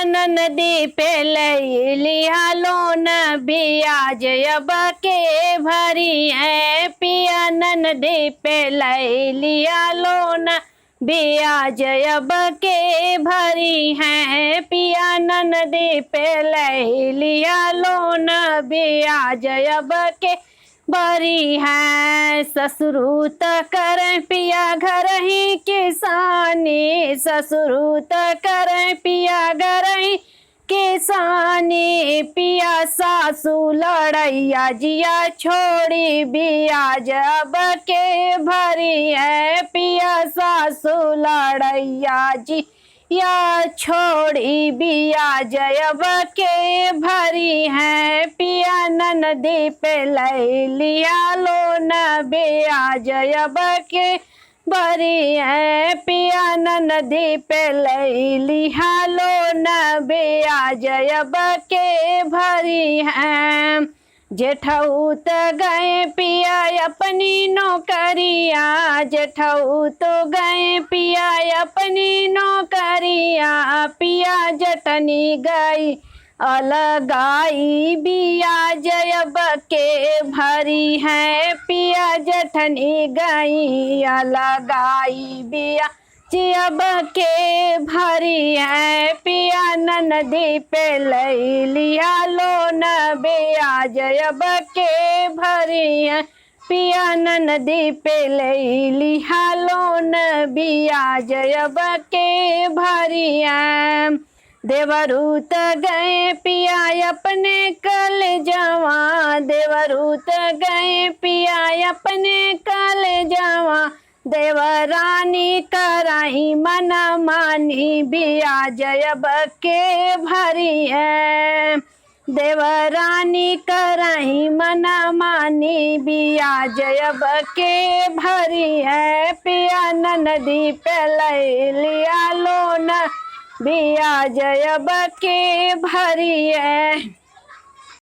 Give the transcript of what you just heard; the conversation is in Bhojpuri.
नदी पे लिया लोन बियाज अब के भरी है पिया नदी पे लिया लोन बियाज अब के भरी है पिया नदी पे लिया लोन बियाज अब के बरी है। ससुरूत कर पिया घर ही किसानी ससुरूत कर पिया घर ही किसानी पिया सासू लड़ैया जिया छोड़ी बियाज अब के भरी है पिया सासू लड़ैया जी या छोड़ी बियाज अब के भरी है पिया नदी पे लिया लोन बियाज अब के भरी है पिया नदी पे लिया लोन बियाज अब के भरी है। जेठौत गए पिया अपनी नौकरिया जेठौत गए पिया अपनी नौकरिया पिया जटनी गई अलगाई बियाज अब के भरी है पिया जटनी गई अलगाई बिया अब के भरी है पिया नदी पे लिया लोन बियाज अब के भरी है पिया नदी पे लिया लोन बियाज अब के भरी है। देवरूत गए पिया अपने कल जवा देवरूत गए पिया अपने कल जवा देवरानी कराई मन मानी बियाज अब के भरी है देवरानी कराई मन मानी बियाज अब के भरी है पिया नदी पे लिया लोन बियाज अब के भरी है।